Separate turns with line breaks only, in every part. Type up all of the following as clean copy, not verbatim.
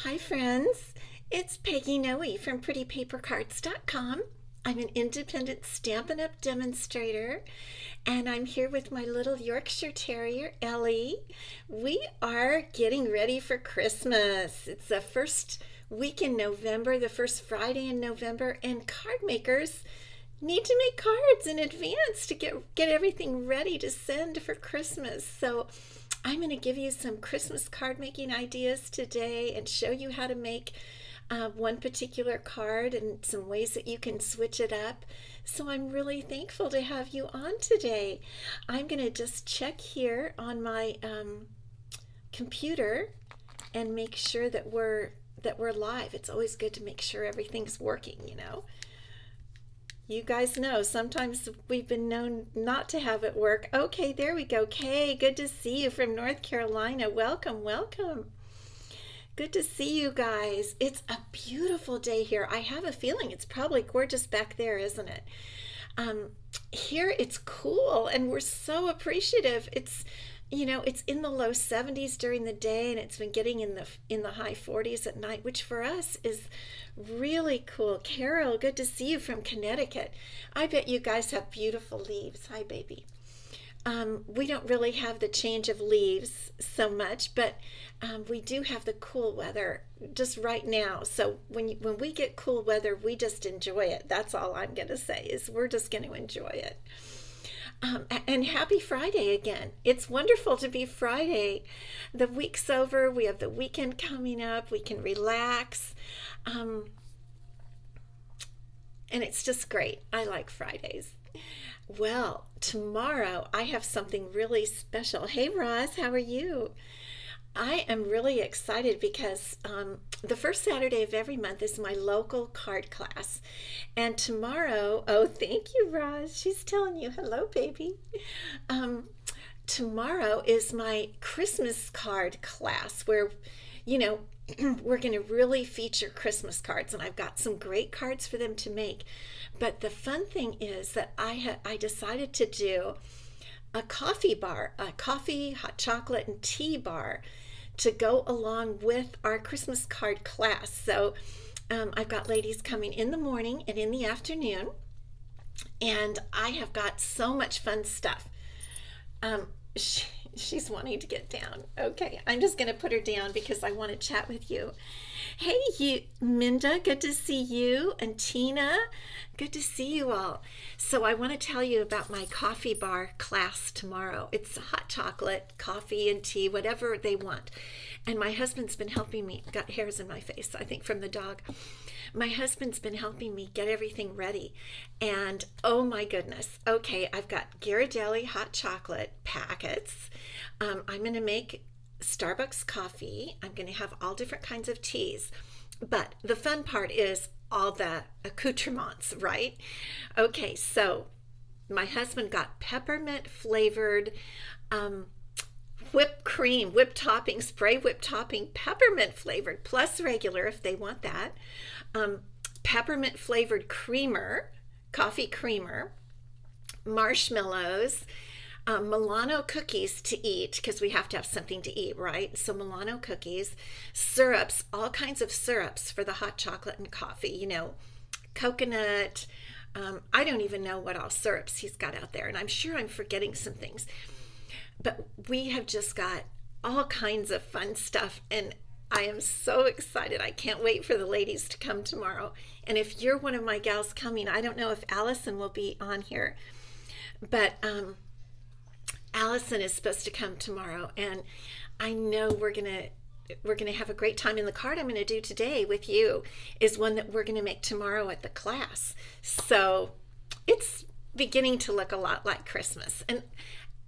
Hi, friends. It's Peggy Noe from PrettyPaperCards.com. I'm an independent Stampin' Up! Demonstrator, and I'm here with my little Yorkshire Terrier, Ellie. We are getting ready for Christmas. It's the first week in November, the first Friday in November, and card makers need to make cards in advance to get everything ready to send for Christmas. So I'm going to give you some Christmas card making ideas today and show you how to make one particular card and some ways that you can switch it up. So I'm really thankful to have you on today. I'm going to just check here on my computer and make sure that we're live. It's always good to make sure everything's working. You guys know sometimes we've been known not to have it work. Okay, there we go. Kay, good to see you from North Carolina. Welcome, welcome. Good to see you guys. It's a beautiful day here. I have a feeling it's probably gorgeous back there, isn't it? Here it's cool and we're so appreciative. It's in the low 70s during the day, and it's been getting in the high 40s at night, which for us is really cool. Carol, good to see you from Connecticut. I bet you guys have beautiful leaves. Hi, baby. We don't really have the change of leaves so much, but we do have the cool weather just right now. So when we get cool weather, we just enjoy it. That's all I'm going to say is we're just going to enjoy it. And happy Friday again. It's wonderful to be Friday. The week's over. We have the weekend coming up. We can relax. And it's just great. I like Fridays. Well, tomorrow I have something really special. Hey, Roz, how are you? I am really excited because the first Saturday of every month is my local card class. And tomorrow, oh, thank you, Roz. She's telling you hello, baby. Tomorrow is my Christmas card class where, you know, we're going to really feature Christmas cards, and I've got some great cards for them to make. But the fun thing is that I decided to do a coffee bar, a coffee, hot chocolate, and tea bar to go along with our Christmas card class. So I've got ladies coming in the morning and in the afternoon, and I have got so much fun stuff. She's wanting to get down. Okay, I'm just going to put her down because I want to chat with you. Hey, you, Minda, good to see you, and Tina, good to see you all. So I want to tell you about my coffee bar class tomorrow. It's hot chocolate, coffee, and tea, whatever they want. And my husband's been helping me. Got hairs in my face, I think, from the dog. My husband's been helping me get everything ready. And oh my goodness. Okay, I've got Ghirardelli hot chocolate packets. I'm going to make Starbucks coffee. I'm going to have all different kinds of teas. But the fun part is all the accoutrements, right? Okay, so my husband got peppermint flavored whipped cream, whipped topping, spray whipped topping, peppermint flavored, plus regular if they want that. Peppermint flavored creamer, coffee creamer, marshmallows, Milano cookies to eat because we have to have something to eat, right? So Milano cookies, syrups, all kinds of syrups for the hot chocolate and coffee, coconut. I don't even know what all syrups he's got out there, and I'm sure I'm forgetting some things. But we have just got all kinds of fun stuff, and I am so excited. I can't wait for the ladies to come tomorrow. And if you're one of my gals coming, I don't know if Allison will be on here, but Allison is supposed to come tomorrow, and I know we're gonna have a great time. And the card I'm gonna do today with you is one that we're gonna make tomorrow at the class. So it's beginning to look a lot like Christmas. And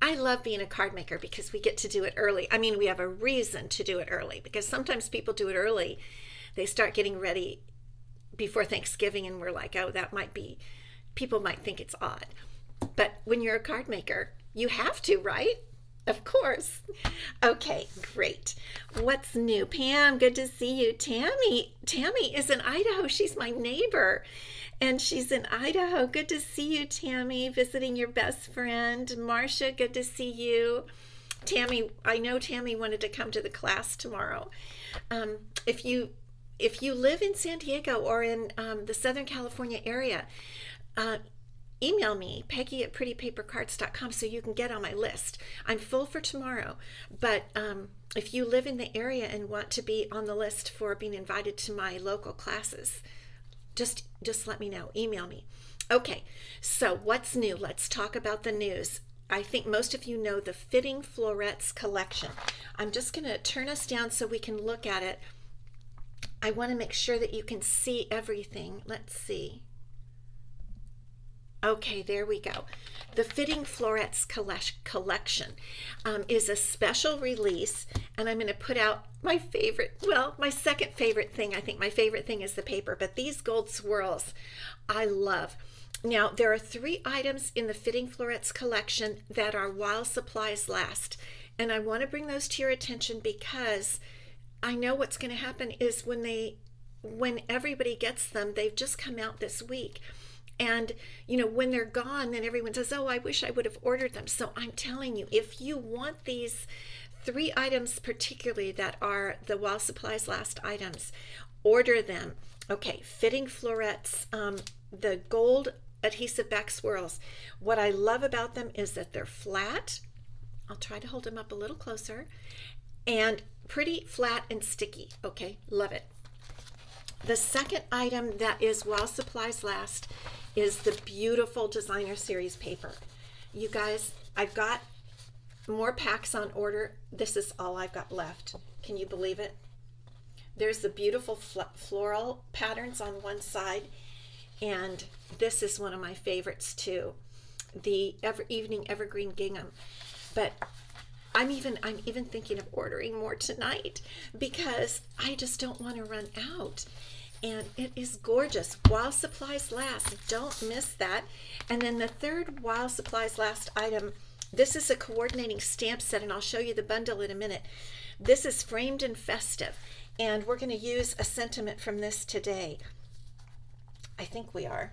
I love being a card maker because we get to do it early. I mean, we have a reason to do it early because sometimes people do it early. They start getting ready before Thanksgiving, and we're like, oh, people might think it's odd. But when you're a card maker, you have to, right? Of course. Okay, great. What's new? Pam, good to see you. Tammy is in Idaho. She's my neighbor, and she's in Idaho. Good to see you, Tammy, visiting your best friend. Marcia, good to see you. Tammy, I know Tammy wanted to come to the class tomorrow. Um, if you live in San Diego or in the Southern California area, uh, email me, Peggy at prettypapercards.com, so you can get on my list. I'm full for tomorrow, but if you live in the area and want to be on the list for being invited to my local classes, just let me know. Email me. Okay, so what's new? Let's talk about the news. I think most of you know the Fitting Florets collection. I'm just going to turn us down so we can look at it. I want to make sure that you can see everything. Let's see. Okay, there we go. The Fitting Florets collection is a special release, and I'm going to put out my favorite, well, my second favorite thing. I think my favorite thing is the paper, but these gold swirls I love. Now, there are 3 items in the Fitting Florets collection that are while supplies last, and I want to bring those to your attention because I know what's going to happen is when everybody gets them, they've just come out this week. And, you know, when they're gone, then everyone says, oh, I wish I would have ordered them. So I'm telling you, if you want these 3 items particularly that are the while supplies last items, order them. Okay, Fitting Florets, the gold adhesive back swirls. What I love about them is that they're flat. I'll try to hold them up a little closer. And pretty flat and sticky. Okay, love it. The second item that is while supplies last is the beautiful designer series paper. You guys, I've got more packs on order. This is all I've got left. Can you believe it? There's the beautiful floral patterns on one side, and this is one of my favorites too, the evening evergreen gingham. But I'm even thinking of ordering more tonight because I just don't want to run out. And it is gorgeous. While supplies last. Don't miss that. And then the third while supplies last item, this is a coordinating stamp set, and I'll show you the bundle in a minute. This is Framed and Festive, and we're going to use a sentiment from this today. I think we are.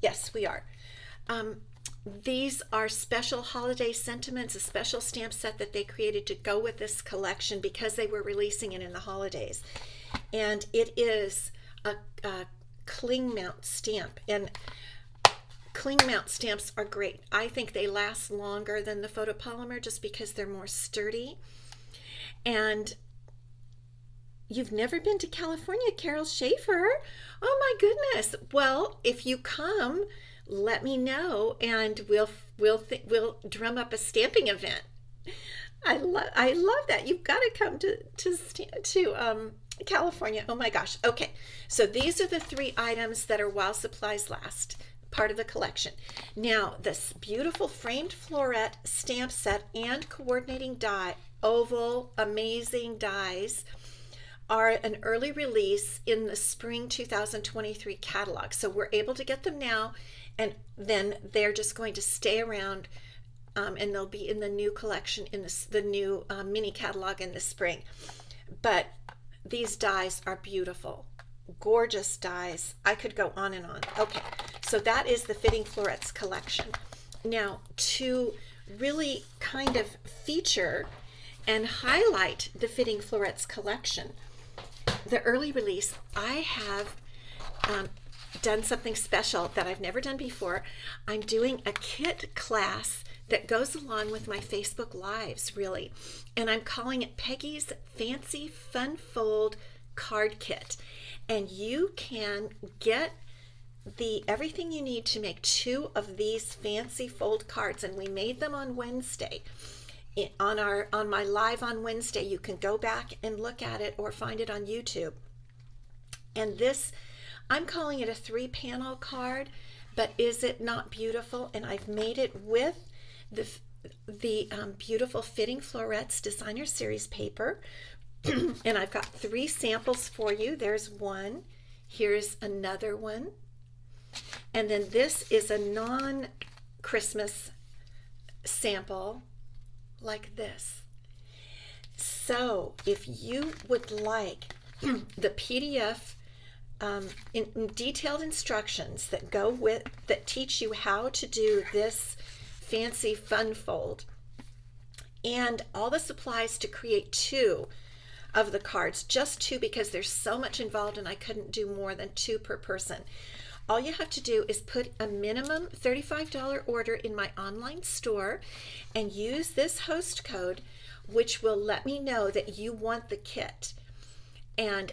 Yes, we are. These are special holiday sentiments, a special stamp set that they created to go with this collection because they were releasing it in the holidays. And it is a cling mount stamp, and cling mount stamps are great. I think they last longer than the photopolymer just because they're more sturdy. And you've never been to California, Carol Schaefer? Oh my goodness. Well, if you come, let me know and we'll drum up a stamping event. I love that. You've got to come to California. Oh my gosh. Okay, so these are the 3 items that are while supplies last, part of the collection. Now, this beautiful framed floret stamp set and coordinating die, oval, amazing dies, are an early release in the spring 2023 catalog. So we're able to get them now, and then they're just going to stay around, and they'll be in the new collection, in the new mini catalog in the spring. But these dies are beautiful, gorgeous dies. I could go on and on. Okay, so that is the Fitting Florets collection. Now, to really kind of feature and highlight the Fitting Florets collection, the early release, I have done something special that I've never done before. I'm doing a kit class that goes along with my Facebook Lives, really. And I'm calling it Peggy's Fancy Fun Fold Card Kit. And you can get everything you need to make 2 of these fancy fold cards. And we made them on Wednesday. On my live on Wednesday, you can go back and look at it or find it on YouTube. And this, I'm calling it a 3-panel card, but is it not beautiful? And I've made it with the beautiful Fitting Florets Designer Series paper. And I've got 3 samples for you. There's one. Here's another one. And then this is a non-Christmas sample like this. So if you would like the PDF in detailed instructions that go with, that teach you how to do this fancy fun fold, and all the supplies to create 2 of the cards, just 2, because there's so much involved and I couldn't do more than 2 per person. All you have to do is put a minimum $35 order in my online store and use this host code, which will let me know that you want the kit. And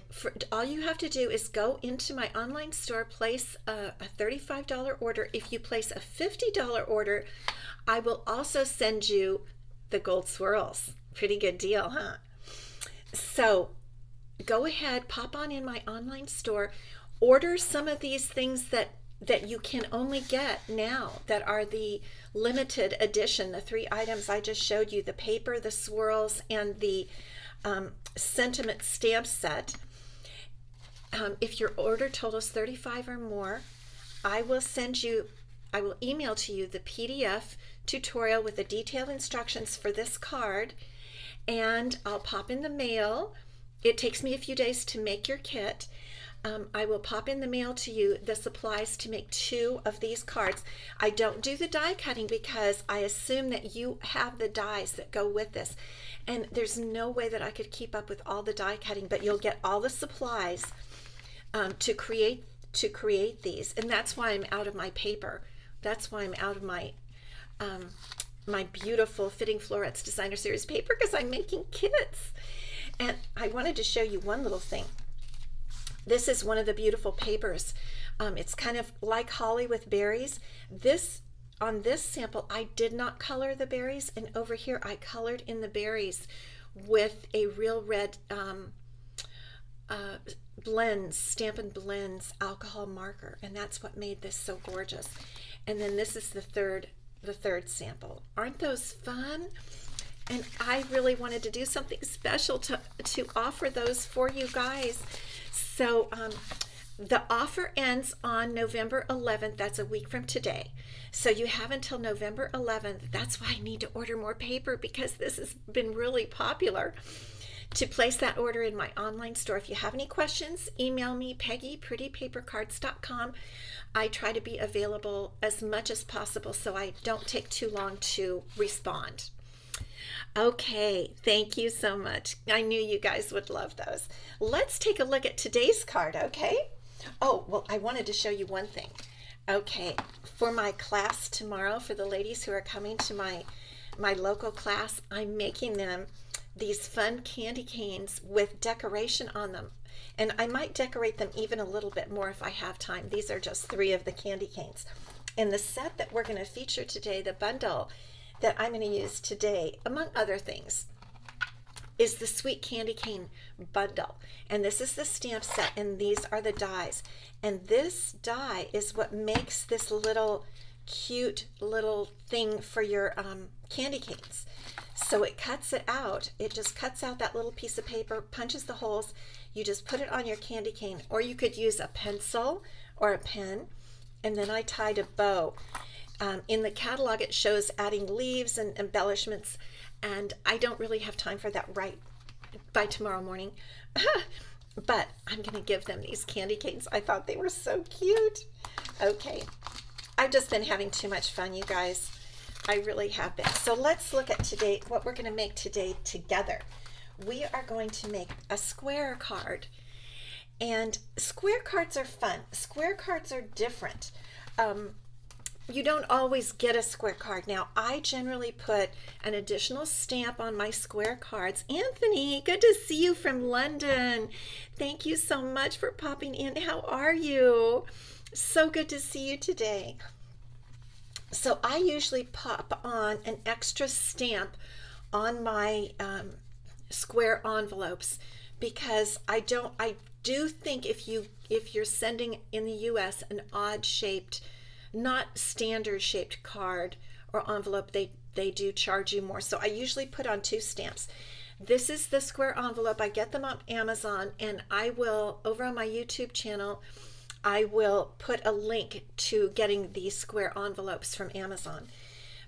all you have to do is go into my online store, place a $35 order. If you place a $50 order, I will also send you the gold swirls. Pretty good deal, huh? So go ahead, pop on in my online store, order some of these things that you can only get now, that are the limited edition, the 3 items I just showed you, the paper, the swirls, and the sentiment stamp set. If your order totals $35 or more, I will email to you the PDF tutorial with the detailed instructions for this card, and I'll pop in the mail. It takes me a few days to make your kit. I will pop in the mail to you the supplies to make 2 of these cards. I don't do the die cutting because I assume that you have the dies that go with this, and there's no way that I could keep up with all the die cutting, but you'll get all the supplies to create these, and that's why I'm out of my paper. That's why I'm out of my my beautiful Fitting Florets Designer Series paper, because I'm making kits. And I wanted to show you one little thing. This is one of the beautiful papers. It's kind of like holly with berries. On this sample, I did not color the berries, and over here I colored in the berries with a Real Red Stampin' Blends alcohol marker, and that's what made this so gorgeous. And then this is the third sample. Aren't those fun? And I really wanted to do something special to offer those for you guys. So the offer ends on November 11th. That's a week from today. So you have until November 11th. That's why I need to order more paper, because this has been really popular, to place that order in my online store. If you have any questions, email me, Peggy, prettypapercards.com. I try to be available as much as possible so I don't take too long to respond. Okay, thank you so much. I knew you guys would love those. Let's take a look at today's card, okay? Oh, well, I wanted to show you one thing. Okay, for my class tomorrow, for the ladies who are coming to my local class, I'm making them these fun candy canes with decoration on them. And I might decorate them even a little bit more if I have time. These are just 3 of the candy canes. And the set that we're going to feature today, the bundle that I'm going to use today, among other things, is the Sweet Candy Cane bundle. And this is the stamp set, and these are the dies. And this die is what makes this little cute little thing for your candy canes. So it cuts it out. It just cuts out that little piece of paper, punches the holes. You just put it on your candy cane, or you could use a pencil or a pen. And then I tied a bow. In the catalog, it shows adding leaves and embellishments, and I don't really have time for that right by tomorrow morning. But I'm going to give them these candy canes. I thought they were so cute. Okay, I've just been having too much fun, you guys. I really have been. So let's look at today, what we're going to make today together. We are going to make a square card. And square cards are fun. Square cards are different. You don't always get a square card. Now, I generally put an additional stamp on my square cards. Anthony, good to see you from London. Thank you so much for popping in. How are you? So good to see you today. So I usually pop on an extra stamp on my square envelopes, because I do think if you're sending in the US an odd shaped, not standard shaped card or envelope, they do charge you more. So I usually put on 2 stamps. This is the square envelope. I get them on Amazon, and I will, over on my YouTube channel, I will put a link to getting these square envelopes from Amazon.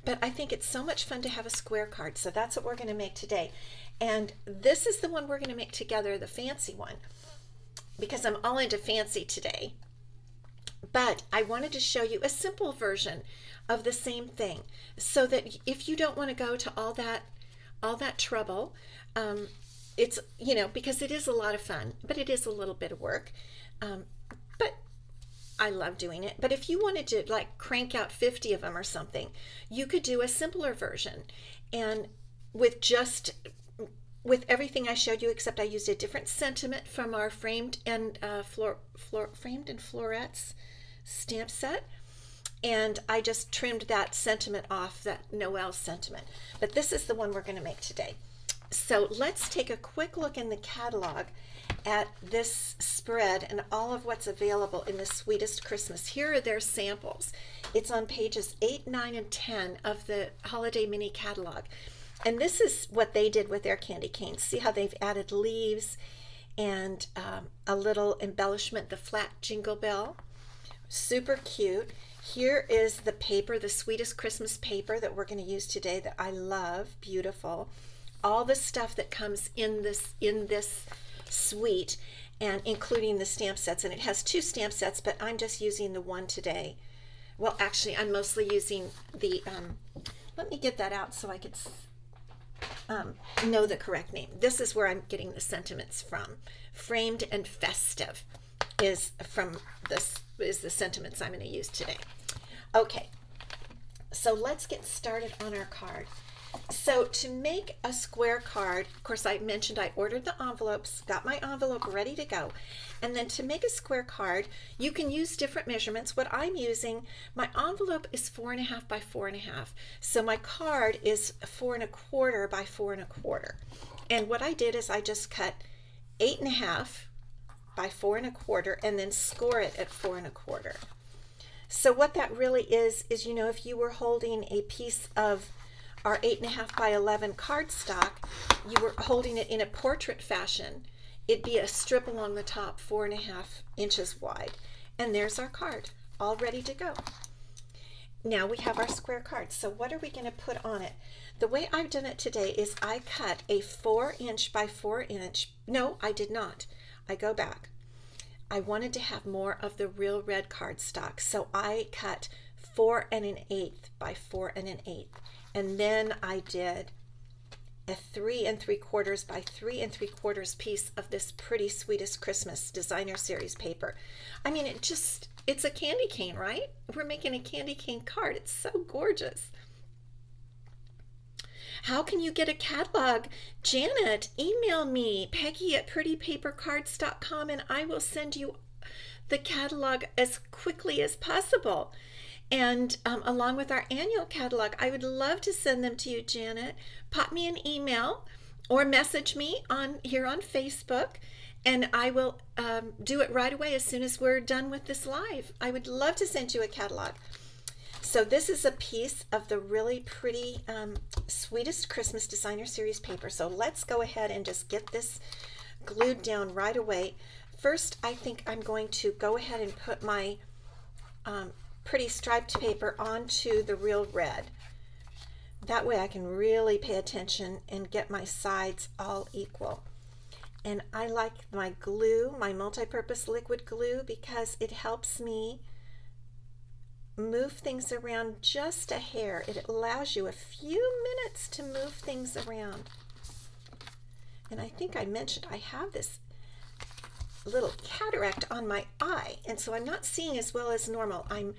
But I think it's so much fun to have a square card, so that's what we're going to make today. And this is the one we're going to make together, the fancy one, because I'm all into fancy today. But I wanted to show you a simple version of the same thing, so that if you don't want to go to all that all that trouble. It's, because it is a lot of fun, but it is a little bit of work. But I love doing it. But if you wanted to like crank out 50 of them or something, you could do a simpler version. And with everything I showed you, except I used a different sentiment from our framed and framed and florets stamp set, and I just trimmed that sentiment off, that Noel sentiment. But this is the one we're going to make today. So let's take a quick look in the catalog at this spread and all of what's available in the Sweetest Christmas. Here are their samples. It's on pages 8, 9, and 10 of the Holiday Mini Catalog. And this is what they did with their candy canes. See how they've added leaves and a little embellishment, the flat jingle bell. Super cute. Here is the paper, the Sweetest Christmas paper that we're going to use today that I love. Beautiful. All the stuff that comes in this suite, and including the stamp sets. And it has 2 stamp sets, but I'm just using the one today. Well, actually, I'm mostly using the, let me get that out so I could know the correct name. This is where I'm getting the sentiments from. Framed and Festive is the sentiments I'm going to use today. Okay, so let's get started on our card. So to make a square card, of course I mentioned I ordered the envelopes, got my envelope ready to go. And then to make a square card, you can use different measurements. What I'm using, my envelope is 4.5 by 4.5. So my card is 4 1/4 by 4 1/4. And what I did is I just cut 8.5 by 4 1/4 and then score it at 4 1/4. So what that really is if you were holding a piece of our 8.5 by 11 cardstock, you were holding it in a portrait fashion, it'd be a strip along the top 4.5 inches wide. And there's our card, all ready to go. Now we have our square card. So what are we going to put on it? The way I've done it today is I cut a 4-inch by 4-inch. No, I did not. I go back. I wanted to have more of the real red cardstock, so I cut 4 1/8 by 4 1/8. And then I did a 3 3/4 by 3 3/4 piece of this pretty Sweetest Christmas designer series paper. I mean, it's a candy cane, right? We're making a candy cane card. It's so gorgeous. How can you get a catalog? Janet, email me, Peggy@prettypapercards.com, and I will send you the catalog as quickly as possible. And along with our annual catalog, I would love to send them to you, Janet. Pop me an email or message me here on Facebook, and I will do it right away as soon as we're done with this live. I would love to send you a catalog. So this is a piece of the really pretty Sweetest Christmas designer series paper. So let's go ahead and just get this glued down right away. First, I think I'm going to go ahead and put my pretty striped paper onto the real red. That way I can really pay attention and get my sides all equal. And I like my glue, my multi-purpose liquid glue, because it helps me move things around just a hair. It allows you a few minutes to move things around. And I think I mentioned I have this little cataract on my eye, and so I'm not seeing as well as normal. I'm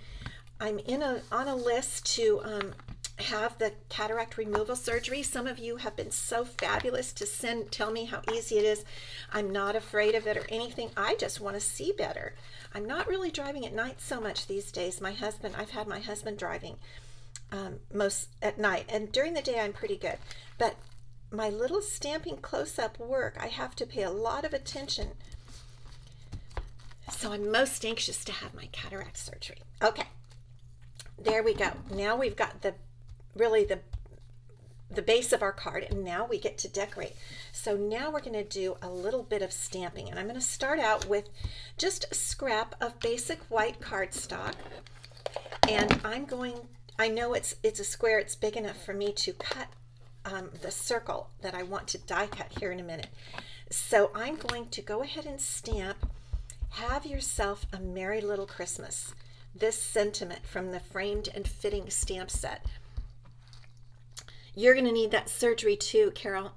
on a list to have the cataract removal surgery. Some of you have been so fabulous to tell me how easy it is. I'm not afraid of it or anything. I just want to see better. I'm not really driving at night so much these days. I've had my husband driving most at night, and during the day I'm pretty good. But my little stamping close-up work, I have to pay a lot of attention. So I'm most anxious to have my cataract surgery. Okay, there we go. Now we've got the base of our card, and now we get to decorate. So now we're going to do a little bit of stamping, and I'm going to start out with just a scrap of basic white cardstock. And I know it's a square, it's big enough for me to cut the circle that I want to die cut here in a minute. So I'm going to go ahead and stamp "Have Yourself a Merry Little Christmas," this sentiment from the framed and fitting stamp set. You're going to need that surgery too, Carol.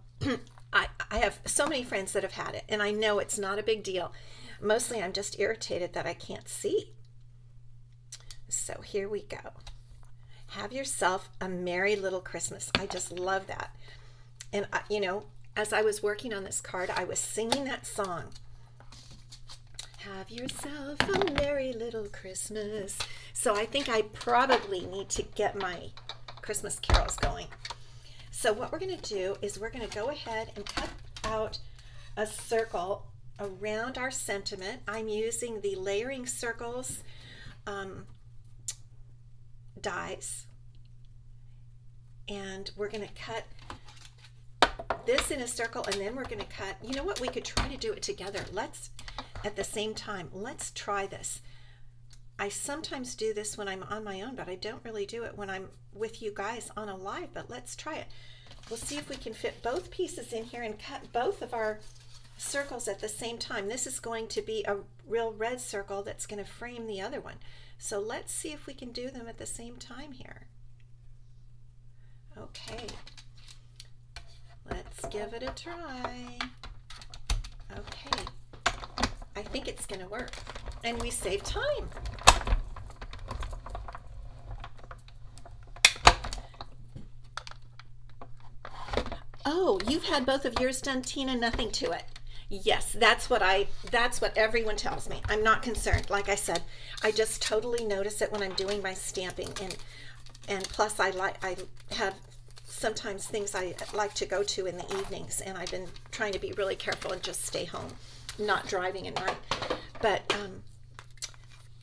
I have so many friends that have had it, and I know it's not a big deal. Mostly I'm just irritated that I can't see. So here we go. Have yourself a merry little Christmas. I just love that. And, you know, as I was working on this card, I was singing that song. Have yourself a merry little Christmas. So I think I probably need to get my Christmas carols going. So what we're going to do is we're going to go ahead and cut out a circle around our sentiment. I'm using the Layering Circles dies. And we're going to cut this in a circle, and then we're going to cut, you know what, we could try to do it together. Let's, at the same time, let's try this. I sometimes do this when I'm on my own, but I don't really do it when I'm with you guys on a live, but let's try it. We'll see if we can fit both pieces in here and cut both of our circles at the same time. This is going to be a real red circle that's going to frame the other one. So let's see if we can do them at the same time here. Okay. Let's give it a try. Okay. I think it's going to work. And we save time. Oh, you've had both of yours done, Tina, nothing to it. Yes, that's what everyone tells me. I'm not concerned. Like I said, I just totally notice it when I'm doing my stamping, and plus I have sometimes things I like to go to in the evenings, and I've been trying to be really careful and just stay home, not driving at night. But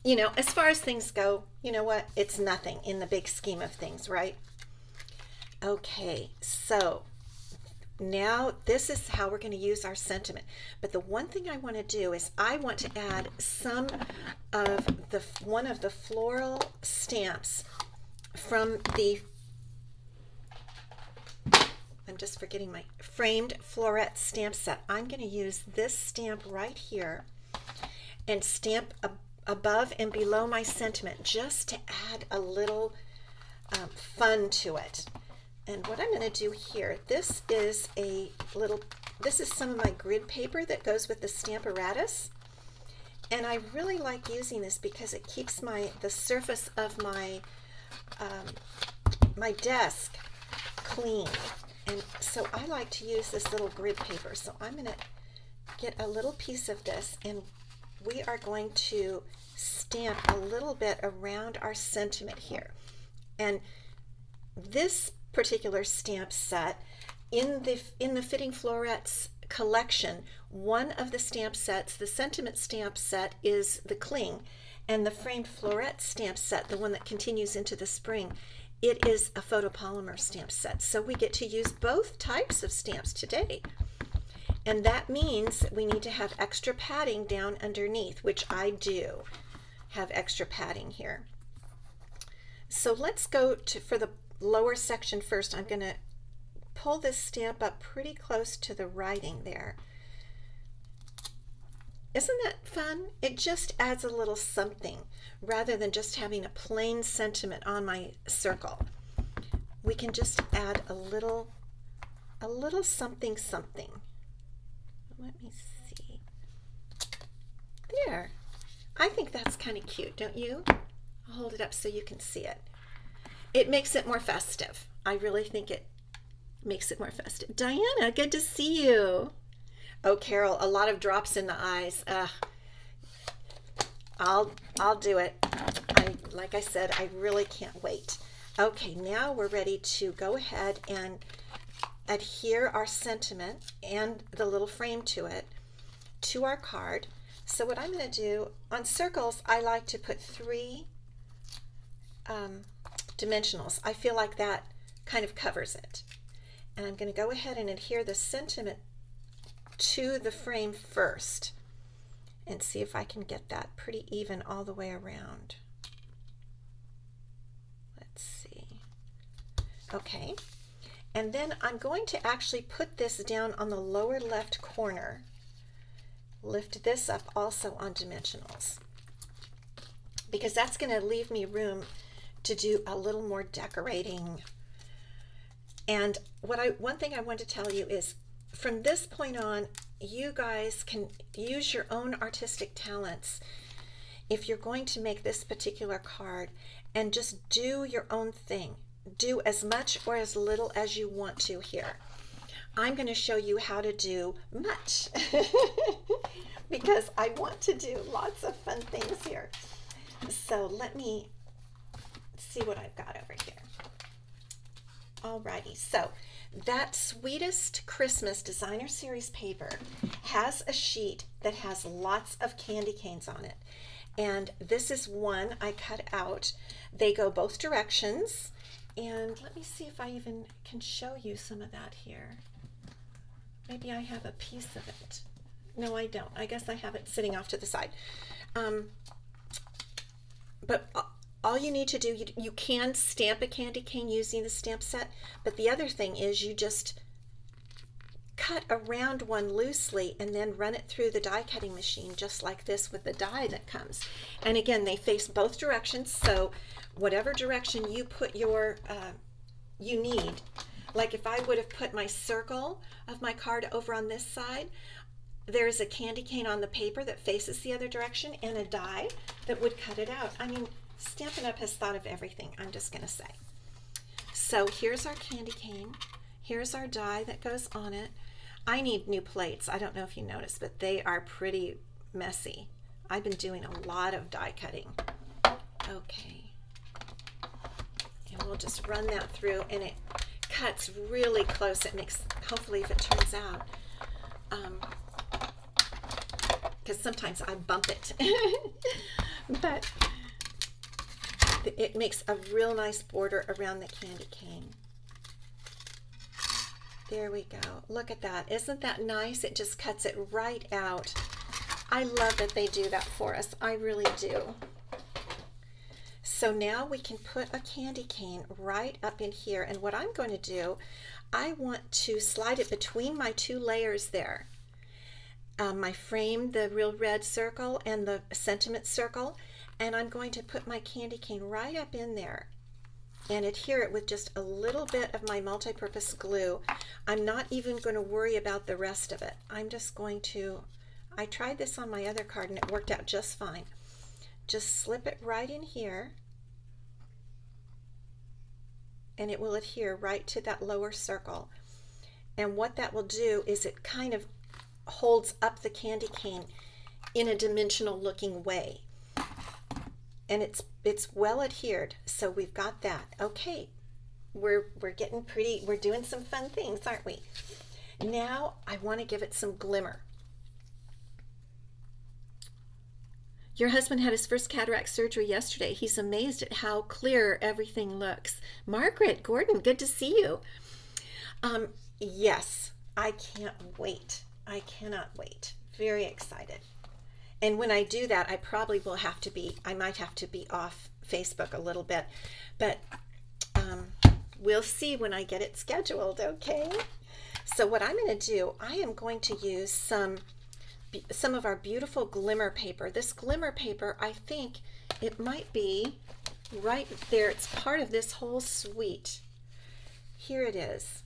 you know, as far as things go, you know what? It's nothing in the big scheme of things, right? Okay, so now this is how we're going to use our sentiment. But the one thing I want to do is I want to add some of one of the floral stamps from the, I'm just forgetting my framed floret stamp set. I'm going to use this stamp right here and stamp above and below my sentiment just to add a little fun to it. And what I'm going to do here, this is some of my grid paper that goes with the Stamparatus. And I really like using this because it keeps the surface of my my desk clean. And so I like to use this little grid paper. So I'm going to get a little piece of this, and we are going to stamp a little bit around our sentiment here. And this particular stamp set in the Fitting Florets collection, one of the stamp sets, the sentiment stamp set, is the cling, and the framed floret stamp set, the one that continues into the spring, it is a photopolymer stamp set. So we get to use both types of stamps today, and that means we need to have extra padding down underneath, which I do have extra padding here. So let's go for the lower section first. I'm going to pull this stamp up pretty close to the writing there. Isn't that fun? It just adds a little something rather than just having a plain sentiment on my circle. We can just add a little something something. Let me see. There. I think that's kind of cute, don't you? I'll hold it up so you can see it. It makes it more festive. I really think it makes it more festive. Diana, good to see you. Oh, Carol, a lot of drops in the eyes. I'll do it. Like I said, I really can't wait. Okay, now we're ready to go ahead and adhere our sentiment and the little frame to it to our card. So what I'm going to do, on circles, I like to put 3 dimensionals. I feel like that kind of covers it. And I'm going to go ahead and adhere the sentiment to the frame first and see if I can get that pretty even all the way around. Let's see. Okay. And then I'm going to actually put this down on the lower left corner. Lift this up also on dimensionals, because that's going to leave me room to do a little more decorating. And one thing I want to tell you is, from this point on, you guys can use your own artistic talents if you're going to make this particular card, and just do your own thing. Do as much or as little as you want to here. I'm going to show you how to do much because I want to do lots of fun things here. So let me see what I've got over here. Alrighty, so that Sweetest Christmas Designer Series paper has a sheet that has lots of candy canes on it. And this is one I cut out. They go both directions. And let me see if I even can show you some of that here. Maybe I have a piece of it. No, I don't. I guess I have it sitting off to the side. But all you need to do, you can stamp a candy cane using the stamp set, but the other thing is you just cut around one loosely and then run it through the die cutting machine just like this with the die that comes. And again, they face both directions, so whatever direction you put your you need. Like if I would have put my circle of my card over on this side, there's a candy cane on the paper that faces the other direction and a die that would cut it out. I mean, Stampin' Up! Has thought of everything, I'm just going to say. So here's our candy cane. Here's our die that goes on it. I need new plates. I don't know if you noticed, but they are pretty messy. I've been doing a lot of die cutting. Okay. And we'll just run that through, and it cuts really close. It makes, hopefully if it turns out, because sometimes I bump it, but it makes a real nice border around the candy cane. There we go. Look at that. Isn't that nice? It just cuts it right out. I love that they do that for us. I really do. So now we can put a candy cane right up in here. And what I'm going to do, I want to slide it between my two layers there. My frame, the real red circle, and the sentiment circle. And I'm going to put my candy cane right up in there and adhere it with just a little bit of my multi-purpose glue. I'm not even going to worry about the rest of it. I'm just going to, I tried this on my other card and it worked out just fine. Just slip it right in here and it will adhere right to that lower circle. And what that will do is it kind of holds up the candy cane in a dimensional looking way. And it's well adhered, so we've got that. Okay, we're getting pretty, we're doing some fun things, aren't we? Now I want to give it some glimmer. Your husband had his first cataract surgery yesterday. He's amazed at how clear everything looks. Margaret Gordon, good to see you. Yes, I can't wait. I cannot wait. Very excited. And when I do that, I probably will have to be, I might have to be off Facebook a little bit, but we'll see when I get it scheduled, okay? So what I'm going to do, I am going to use some of our beautiful glimmer paper. This glimmer paper, I think it might be right there. It's part of this whole suite. Here it is.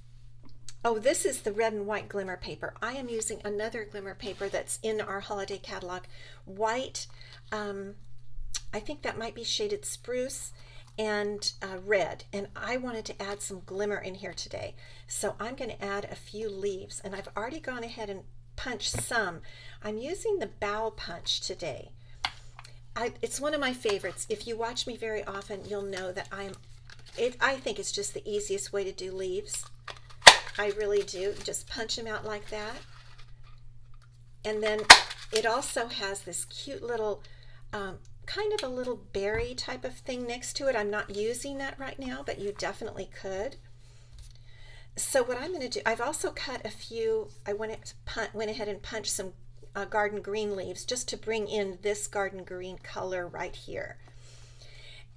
Oh, this is the red and white glimmer paper. I am using another glimmer paper that's in our holiday catalog. White, I think that might be shaded spruce, and red. And I wanted to add some glimmer in here today. So I'm going to add a few leaves, and I've already gone ahead and punched some. I'm using the bow punch today. It's one of my favorites. If you watch me very often, you'll know that I think it's just the easiest way to do leaves. I really do. Just punch them out like that. And then it also has this cute little, kind of a little berry type of thing next to it. I'm not using that right now, but you definitely could. So what I'm going to do, I've also cut a few, I went ahead and punched some garden green leaves just to bring in this garden green color right here.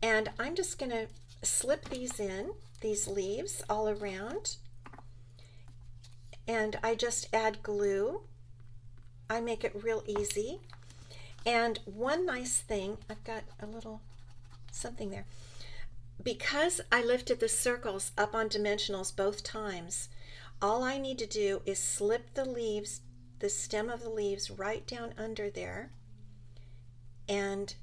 And I'm just going to slip these in, these leaves all around. And I just add glue. I make it real easy. And one nice thing, I've got a little something there. because I lifted the circles up on dimensionals both times, all I need to do is slip the leaves, the stem of the leaves right down under there, and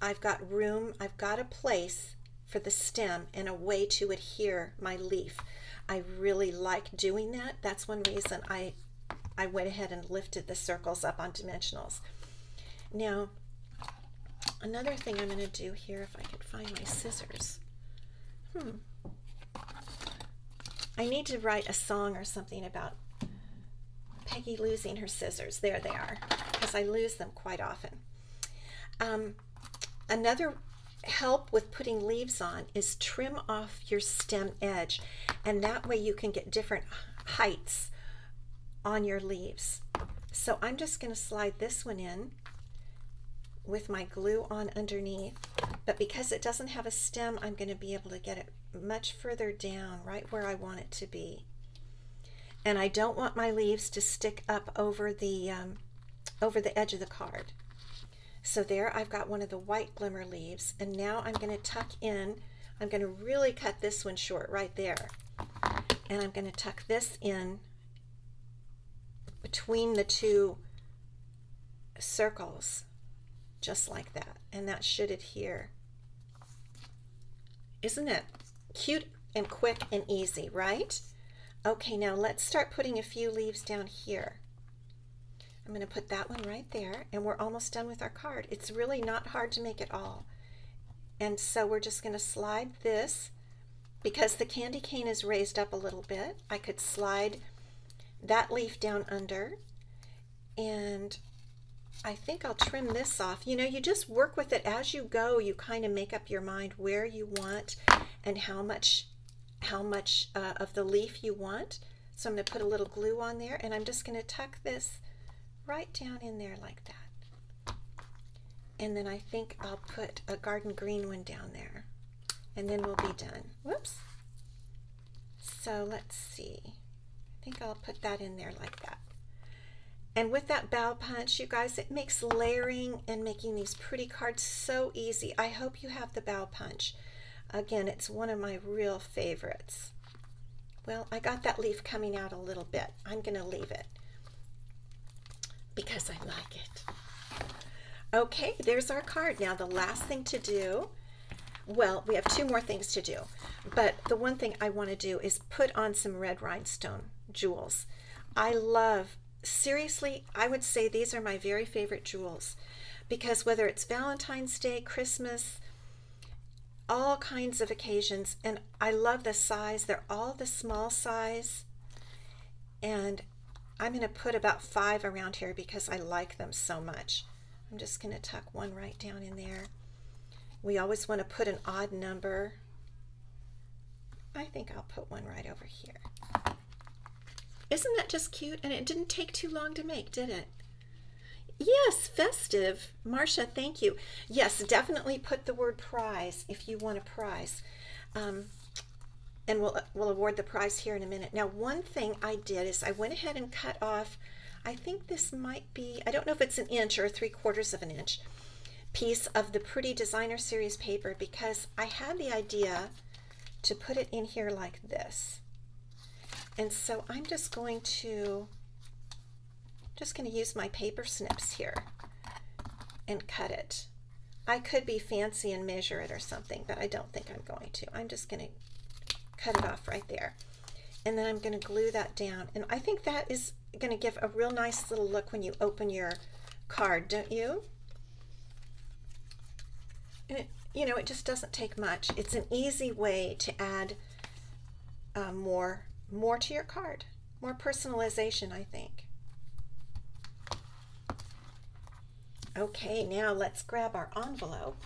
I've got room, I've got a place for the stem and a way to adhere my leaf. I really like doing that. That's one reason I went ahead and lifted the circles up on dimensionals. Now, another thing I'm going to do here, if I can find my scissors. I need to write a song or something about Peggy losing her scissors. There they are, because I lose them quite often. Another help with putting leaves on is trim off your stem edge, and that way you can get different heights on your leaves. So I'm just going to slide this one in with my glue on underneath, but because it doesn't have a stem, I'm going to be able to get it much further down, right where I want it to be. And I don't want my leaves to stick up over the edge of the card. So there, I've got one of the white glimmer leaves, and now I'm going to tuck in. I'm going to really cut this one short right there, and I'm going to tuck this in between the two circles, just like that, and that should adhere. Isn't it cute and quick and easy, right? Okay, now let's start putting a few leaves down here. I'm going to put that one right there, and we're almost done with our card. It's really not hard to make it all. And so we're just going to slide this, because the candy cane is raised up a little bit. I could slide that leaf down under, and I think I'll trim this off. You know, you just work with it as you go. You kind of make up your mind where you want and how much of the leaf you want. So I'm going to put a little glue on there, and I'm just going to tuck this right down in there like that. And then I think I'll put a garden green one down there, and then we'll be done. Whoops. So let's see. I think I'll put that in there like that. And with that bow punch, you guys, it makes layering and making these pretty cards so easy. I hope you have the bow punch. Again, it's one of my real favorites. Well, I got that leaf coming out a little bit. I'm going to leave it because I like it. Okay, there's our card. Now the last thing to do, well, we have two more things to do, but the one thing I want to do is put on some red rhinestone jewels. Seriously, I would say these are my very favorite jewels, because whether it's Valentine's Day, Christmas, all kinds of occasions, and I love the size. They're all the small size, and I'm going to put about 5 around here because I like them so much. I'm just going to tuck one right down in there. We always want to put an odd number. I think I'll put one right over here. Isn't that just cute? And it didn't take too long to make, did it? Yes, festive. Marcia, thank you. Yes, definitely put the word prize if you want a prize. And we'll award the prize here in a minute. Now, one thing I did is I went ahead and cut off, I think this might be, I don't know if it's an inch or 3/4 of an inch piece of the Pretty Designer Series paper, because I had the idea to put it in here like this. And so I'm just going to use my paper snips here and cut it. I could be fancy and measure it or something, but I don't think I'm going to. I'm just going to cut it off right there. And then I'm going to glue that down. And I think that is going to give a real nice little look when you open your card, don't you? And it just doesn't take much. It's an easy way to add more to your card, more personalization, I think. Okay, now let's grab our envelope.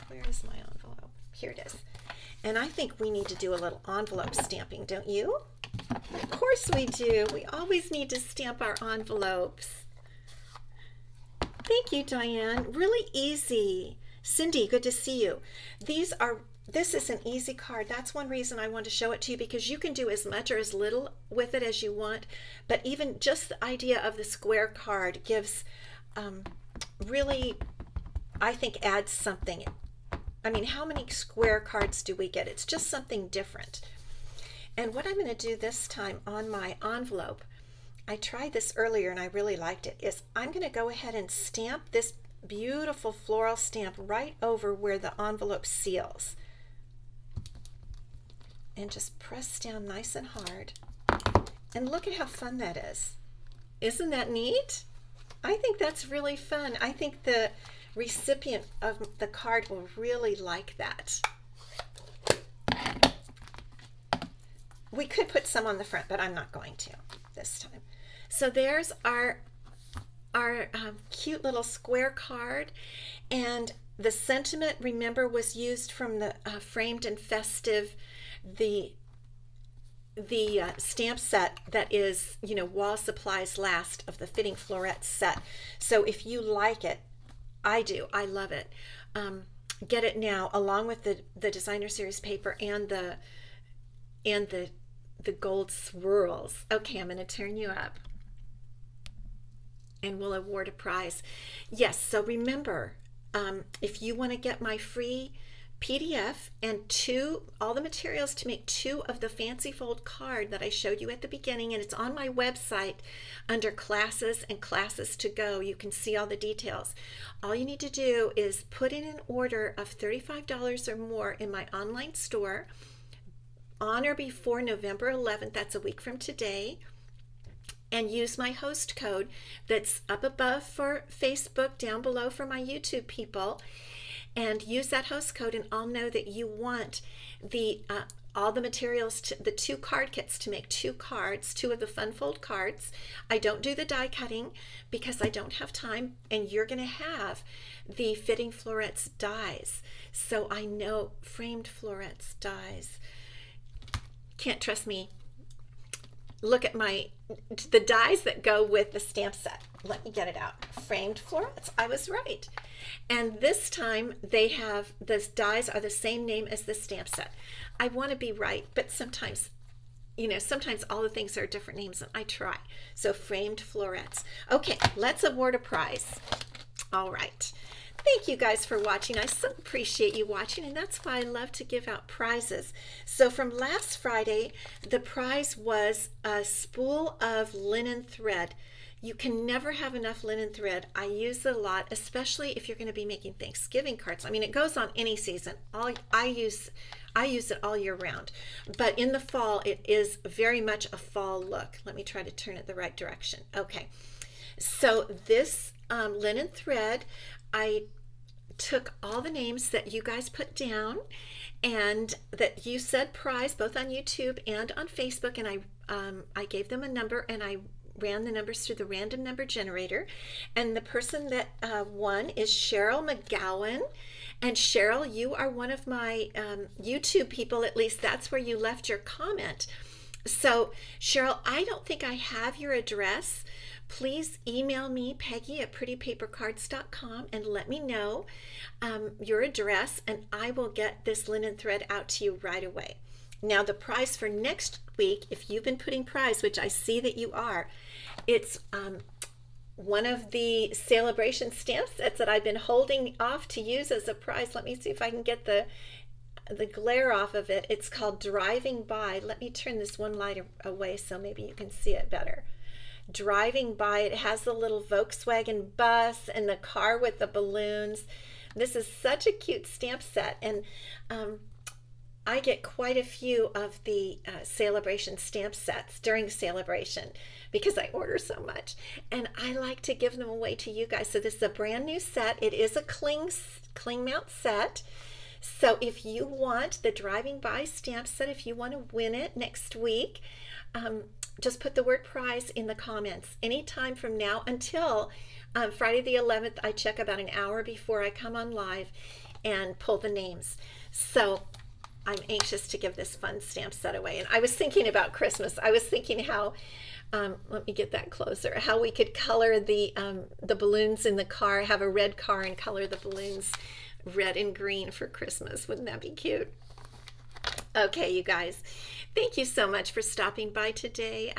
Where is my envelope? Here it is. And I think we need to do a little envelope stamping, don't you? Of course we do. We always need to stamp our envelopes. Thank you, Diane. Really easy. Cindy, good to see you. This is an easy card. That's one reason I wanted to show it to you, because you can do as much or as little with it as you want. But even just the idea of the square card gives really, I think, adds something I mean, how many square cards do we get? It's just something different. And what I'm going to do this time on my envelope, I tried this earlier and I really liked it, is I'm going to go ahead and stamp this beautiful floral stamp right over where the envelope seals. And just press down nice and hard. And look at how fun that is. Isn't that neat? I think that's really fun. I think the recipient of the card will really like that. We could put some on the front, but I'm not going to this time. So there's our cute little square card, and the sentiment, remember, was used from the Framed and Festive, the stamp set that is, you know, Wall Supplies Last of the Fitting Florets set. So if you like it, I do, I love it. Get it now, along with the Designer Series paper and the gold swirls. Okay, I'm going to turn you up and we'll award a prize. Yes, so remember, if you want to get my free PDF and all the materials to make 2 of the fancy fold card that I showed you at the beginning, and it's on my website under classes and classes to go. You can see all the details. All you need to do is put in an order of $35 or more in my online store on or before November 11th, that's a week from today, and use my host code that's up above for Facebook, down below for my YouTube people, and use that host code, and I'll know that you want all the materials, the 2 card kits to make 2 cards, 2 of the fun fold cards. I don't do the die cutting because I don't have time, and you're going to have the Fitting Florets dies. So I know Framed Florets dies. Can't trust me. Look at the dies that go with the stamp set. Let me get it out. Framed Florets. I was right. And this time they have, the dies are the same name as the stamp set. I want to be right, but sometimes, you know, sometimes all the things are different names, and I try. So Framed Florets. Okay, let's award a prize. All right. Thank you guys for watching. I so appreciate you watching, and that's why I love to give out prizes. So from last Friday, the prize was a spool of linen thread. You can never have enough linen thread. I use it a lot, especially if you're going to be making Thanksgiving cards. I mean, it goes on any season. I use it all year round. But in the fall, it is very much a fall look. Let me try to turn it the right direction. Okay. So this linen thread, I took all the names that you guys put down and that you said prize both on YouTube and on Facebook, and I gave them a number, and I ran the numbers through the random number generator, and the person that won is Cheryl McGowan. And Cheryl, you are one of my YouTube people, at least that's where you left your comment. So Cheryl, I don't think I have your address. Please email me, Peggy at prettypapercards.com, and let me know your address, and I will get this linen thread out to you right away. Now, the prize for next week, if you've been putting prize, which I see that you are, it's one of the celebration stamp sets that I've been holding off to use as a prize. Let me see if I can get the glare off of it. It's called Driving By. Let me turn this one light away so maybe you can see it better. Driving By. It has the little Volkswagen bus and the car with the balloons. This is such a cute stamp set, and I get quite a few of the celebration stamp sets during celebration because I order so much, and I like to give them away to you guys. So this is a brand new set. It is a cling mount set. So if you want the Driving By stamp set, if you want to win it next week, just put the word prize in the comments. Anytime from now until Friday the 11th, I check about an hour before I come on live and pull the names. So I'm anxious to give this fun stamp set away. And I was thinking about Christmas. I was thinking how, let me get that closer, how we could color the balloons in the car, have a red car and color the balloons red and green for Christmas. Wouldn't that be cute? Okay, you guys, thank you so much for stopping by today.